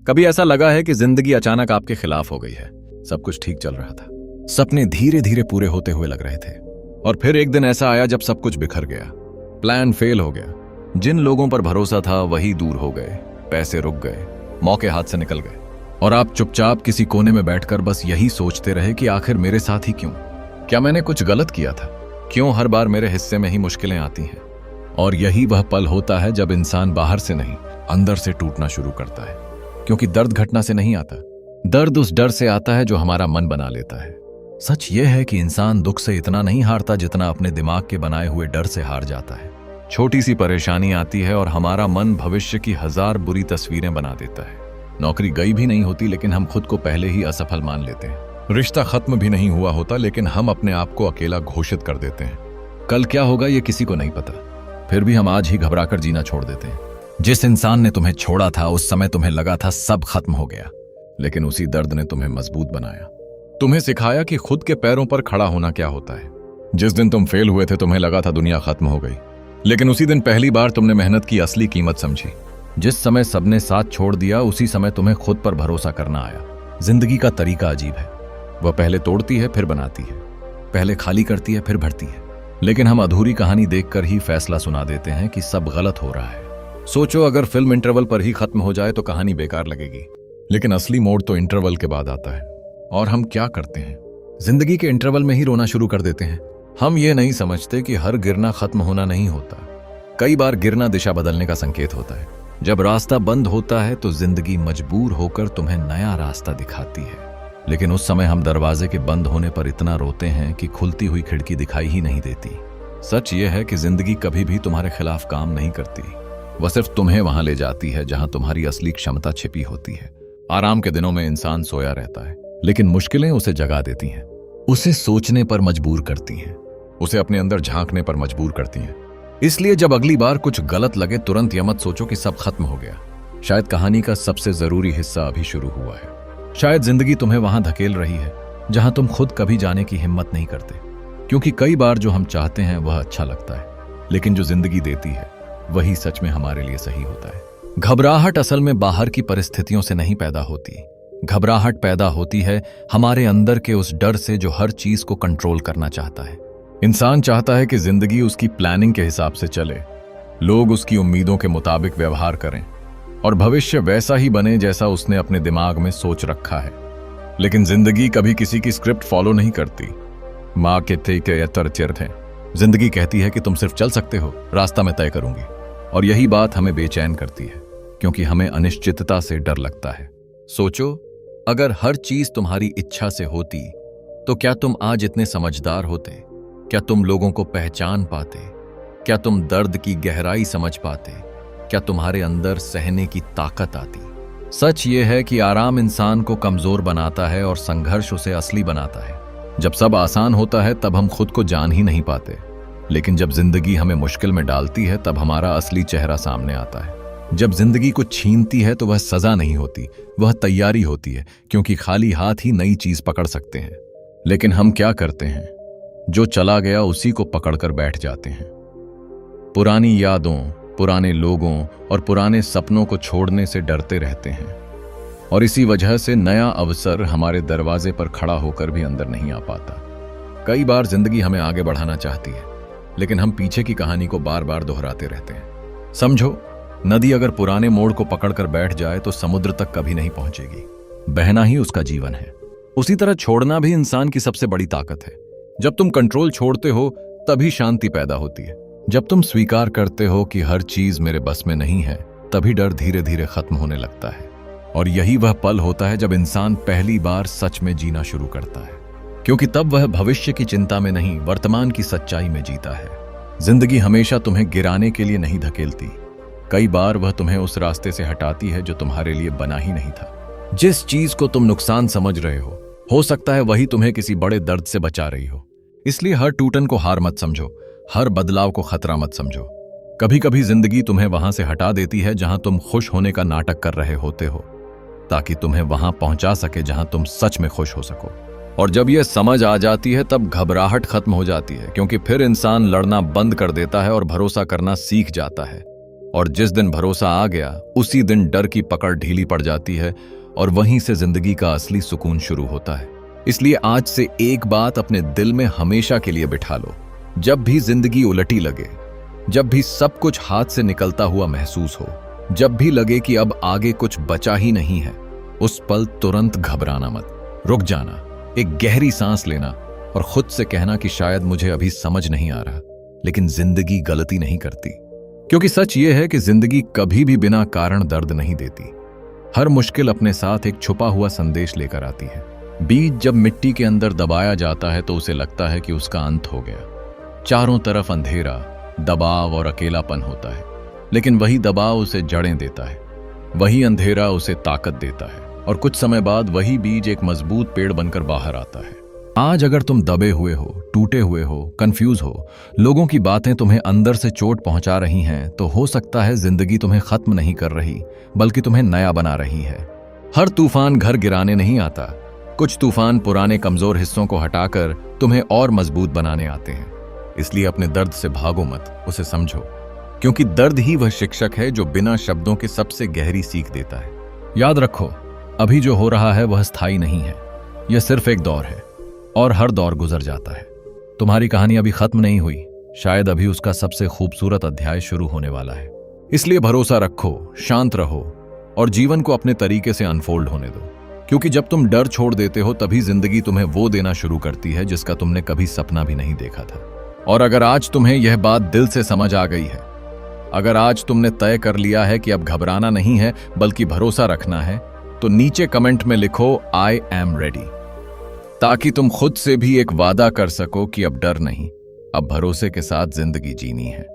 कभी ऐसा लगा है कि जिंदगी अचानक आपके खिलाफ हो गई है? सब कुछ ठीक चल रहा था, सपने धीरे धीरे पूरे होते हुए लग रहे थे, और फिर एक दिन ऐसा आया जब सब कुछ बिखर गया। प्लान फेल हो गया, जिन लोगों पर भरोसा था वही दूर हो गए, पैसे रुक गए, मौके हाथ से निकल गए, और आप चुपचाप किसी कोने में बैठकर बस यही सोचते रहे कि आखिर मेरे साथ ही क्यों? क्या मैंने कुछ गलत किया था? क्यों हर बार मेरे हिस्से में ही मुश्किलें आती हैं? और यही वह पल होता है जब इंसान बाहर से नहीं, अंदर से टूटना शुरू करता है। क्योंकि दर्द घटना से नहीं आता, दर्द उस डर से आता है जो हमारा मन बना लेता है। सच यह है कि इंसान दुख से इतना नहीं हारता जितना अपने दिमाग के बनाए हुए डर से हार जाता है। छोटी सी परेशानी आती है और हमारा मन भविष्य की 1000 बुरी तस्वीरें बना देता है। नौकरी गई भी नहीं होती लेकिन हम खुद को पहले ही असफल मान लेते हैं। रिश्ता खत्म भी नहीं हुआ होता लेकिन हम अपने आप को अकेला घोषित कर देते हैं। कल क्या होगा ये किसी को नहीं पता, फिर भी हम आज ही घबराकर जीना छोड़ देते हैं। जिस इंसान ने तुम्हें छोड़ा था उस समय तुम्हें लगा था सब खत्म हो गया, लेकिन उसी दर्द ने तुम्हें मजबूत बनाया, तुम्हें सिखाया कि खुद के पैरों पर खड़ा होना क्या होता है। जिस दिन तुम फेल हुए थे तुम्हें लगा था दुनिया खत्म हो गई, लेकिन उसी दिन पहली बार तुमने मेहनत की असली कीमत समझी। जिस समय सबने साथ छोड़ दिया उसी समय तुम्हें खुद पर भरोसा करना आया। जिंदगी का तरीका अजीब है, वह पहले तोड़ती है फिर बनाती है, पहले खाली करती है फिर भरती है। लेकिन हम अधूरी कहानी देखकर ही फैसला सुना देते हैं कि सब गलत हो रहा है। सोचो अगर फिल्म इंटरवल पर ही खत्म हो जाए तो कहानी बेकार लगेगी, लेकिन असली मोड़ तो इंटरवल के बाद आता है। और हम क्या करते हैं, जिंदगी के इंटरवल में ही रोना शुरू कर देते हैं। हम ये नहीं समझते कि हर गिरना खत्म होना नहीं होता, कई बार गिरना दिशा बदलने का संकेत होता है। जब रास्ता बंद होता है तो जिंदगी मजबूर होकर तुम्हें नया रास्ता दिखाती है, लेकिन उस समय हम दरवाजे के बंद होने पर इतना रोते हैं कि खुलती हुई खिड़की दिखाई ही नहीं देती। सच ये है कि जिंदगी कभी भी तुम्हारे खिलाफ काम नहीं करती, वह सिर्फ तुम्हें वहां ले जाती है जहां तुम्हारी असली क्षमता छिपी होती है। आराम के दिनों में इंसान सोया रहता है, लेकिन मुश्किलें उसे जगा देती हैं, उसे सोचने पर मजबूर करती हैं, उसे अपने अंदर झांकने पर मजबूर करती हैं। इसलिए जब अगली बार कुछ गलत लगे तुरंत यह मत सोचो कि सब खत्म हो गया। शायद कहानी का सबसे जरूरी हिस्सा अभी शुरू हुआ है। शायद जिंदगी तुम्हें वहां धकेल रही है जहां तुम खुद कभी जाने की हिम्मत नहीं करते। क्योंकि कई बार जो हम चाहते हैं वह अच्छा लगता है, लेकिन जो जिंदगी देती है वही सच में हमारे लिए सही होता है। घबराहट असल में बाहर की परिस्थितियों से नहीं पैदा होती, घबराहट पैदा होती है हमारे अंदर के उस डर से जो हर चीज को कंट्रोल करना चाहता है। इंसान चाहता है कि जिंदगी उसकी प्लानिंग के हिसाब से चले, लोग उसकी उम्मीदों के मुताबिक व्यवहार करें और भविष्य वैसा ही बने जैसा उसने अपने दिमाग में सोच रखा है। लेकिन जिंदगी कभी किसी की स्क्रिप्ट फॉलो नहीं करती। माँ के थे जिंदगी कहती है कि तुम सिर्फ चल सकते हो, रास्ता मैं तय करूंगी। और यही बात हमें बेचैन करती है, क्योंकि हमें अनिश्चितता से डर लगता है। सोचो अगर हर चीज तुम्हारी इच्छा से होती तो क्या तुम आज इतने समझदार होते? क्या तुम लोगों को पहचान पाते? क्या तुम दर्द की गहराई समझ पाते? क्या तुम्हारे अंदर सहने की ताकत आती? सच ये है कि आराम इंसान को कमजोर बनाता है और संघर्ष उसे असली बनाता है। जब सब आसान होता है तब हम खुद को जान ही नहीं पाते, लेकिन जब जिंदगी हमें मुश्किल में डालती है तब हमारा असली चेहरा सामने आता है। जब जिंदगी को छीनती है तो वह सजा नहीं होती, वह तैयारी होती है, क्योंकि खाली हाथ ही नई चीज पकड़ सकते हैं। लेकिन हम क्या करते हैं, जो चला गया उसी को पकड़कर बैठ जाते हैं। पुरानी यादों, पुराने लोगों और पुराने सपनों को छोड़ने से डरते रहते हैं, और इसी वजह से नया अवसर हमारे दरवाजे पर खड़ा होकर भी अंदर नहीं आ पाता। कई बार जिंदगी हमें आगे बढ़ाना चाहती है, लेकिन हम पीछे की कहानी को बार बार दोहराते रहते हैं। समझो, नदी अगर पुराने मोड़ को पकड़कर बैठ जाए तो समुद्र तक कभी नहीं पहुंचेगी। बहना ही उसका जीवन है। उसी तरह छोड़ना भी इंसान की सबसे बड़ी ताकत है। जब तुम कंट्रोल छोड़ते हो तभी शांति पैदा होती है। जब तुम स्वीकार करते हो कि हर चीज मेरे बस में नहीं है, तभी डर धीरे धीरे खत्म होने लगता है। और यही वह पल होता है जब इंसान पहली बार सच में जीना शुरू करता है, क्योंकि तब वह भविष्य की चिंता में नहीं, वर्तमान की सच्चाई में जीता है। जिंदगी हमेशा तुम्हें गिराने के लिए नहीं धकेलती, कई बार वह तुम्हें उस रास्ते से हटाती है जो तुम्हारे लिए बना ही नहीं था। जिस चीज को तुम नुकसान समझ रहे हो सकता है वही तुम्हें किसी बड़े दर्द से बचा रही हो। इसलिए हर टूटन को हार मत समझो, हर बदलाव को खतरा मत समझो। कभी कभी जिंदगी तुम्हें वहां से हटा देती है जहां तुम खुश होने का नाटक कर रहे होते हो, ताकि तुम्हें वहां पहुंचा सके जहां तुम सच में खुश हो सको। और जब यह समझ आ जाती है तब घबराहट खत्म हो जाती है, क्योंकि फिर इंसान लड़ना बंद कर देता है और भरोसा करना सीख जाता है। और जिस दिन भरोसा आ गया उसी दिन डर की पकड़ ढीली पड़ जाती है और वहीं से जिंदगी का असली सुकून शुरू होता है। इसलिए आज से एक बात अपने दिल में हमेशा के लिए बिठा लो। जब भी जिंदगी उलटी लगे, जब भी सब कुछ हाथ से निकलता हुआ महसूस हो, जब भी लगे कि अब आगे कुछ बचा ही नहीं है, उस पल तुरंत घबराना मत। रुक जाना, एक गहरी सांस लेना और खुद से कहना कि शायद मुझे अभी समझ नहीं आ रहा, लेकिन जिंदगी गलती नहीं करती। क्योंकि सच यह है कि जिंदगी कभी भी बिना कारण दर्द नहीं देती। हर मुश्किल अपने साथ एक छुपा हुआ संदेश लेकर आती है। बीज जब मिट्टी के अंदर दबाया जाता है तो उसे लगता है कि उसका अंत हो गया। चारों तरफ अंधेरा, दबाव और अकेलापन होता है, लेकिन वही दबाव उसे जड़ें देता है, वही अंधेरा उसे ताकत देता है और कुछ समय बाद वही बीज एक मजबूत पेड़ बनकर बाहर आता है। आज अगर तुम दबे हुए हो, टूटे हुए हो, कंफ्यूज हो, लोगों की बातें तुम्हें अंदर से चोट पहुंचा रही हैं, तो हो सकता है जिंदगी तुम्हें खत्म नहीं कर रही, बल्कि तुम्हें नया बना रही है। हर तूफान घर गिराने नहीं आता, कुछ तूफान पुराने कमजोर हिस्सों को हटाकर तुम्हें और मजबूत बनाने आते हैं। इसलिए अपने दर्द से भागो मत, उसे समझो, क्योंकि दर्द ही वह शिक्षक है जो बिना शब्दों के सबसे गहरी सीख देता है। याद रखो, अभी जो हो रहा है वह स्थायी नहीं है, यह सिर्फ एक दौर है और हर दौर गुजर जाता है। तुम्हारी कहानी अभी खत्म नहीं हुई, शायद अभी उसका सबसे खूबसूरत अध्याय शुरू होने वाला है। इसलिए भरोसा रखो, शांत रहो और जीवन को अपने तरीके से अनफोल्ड होने दो, क्योंकि जब तुम डर छोड़ देते हो तभी जिंदगी तुम्हें वो देना शुरू करती है जिसका तुमने कभी सपना भी नहीं देखा था। और अगर आज तुम्हें यह बात दिल से समझ आ गई है, अगर आज तुमने तय कर लिया है कि अब घबराना नहीं है बल्कि भरोसा रखना है, तो नीचे कमेंट में लिखो आई एम रेडी, ताकि तुम खुद से भी एक वादा कर सको कि अब डर नहीं, अब भरोसे के साथ जिंदगी जीनी है।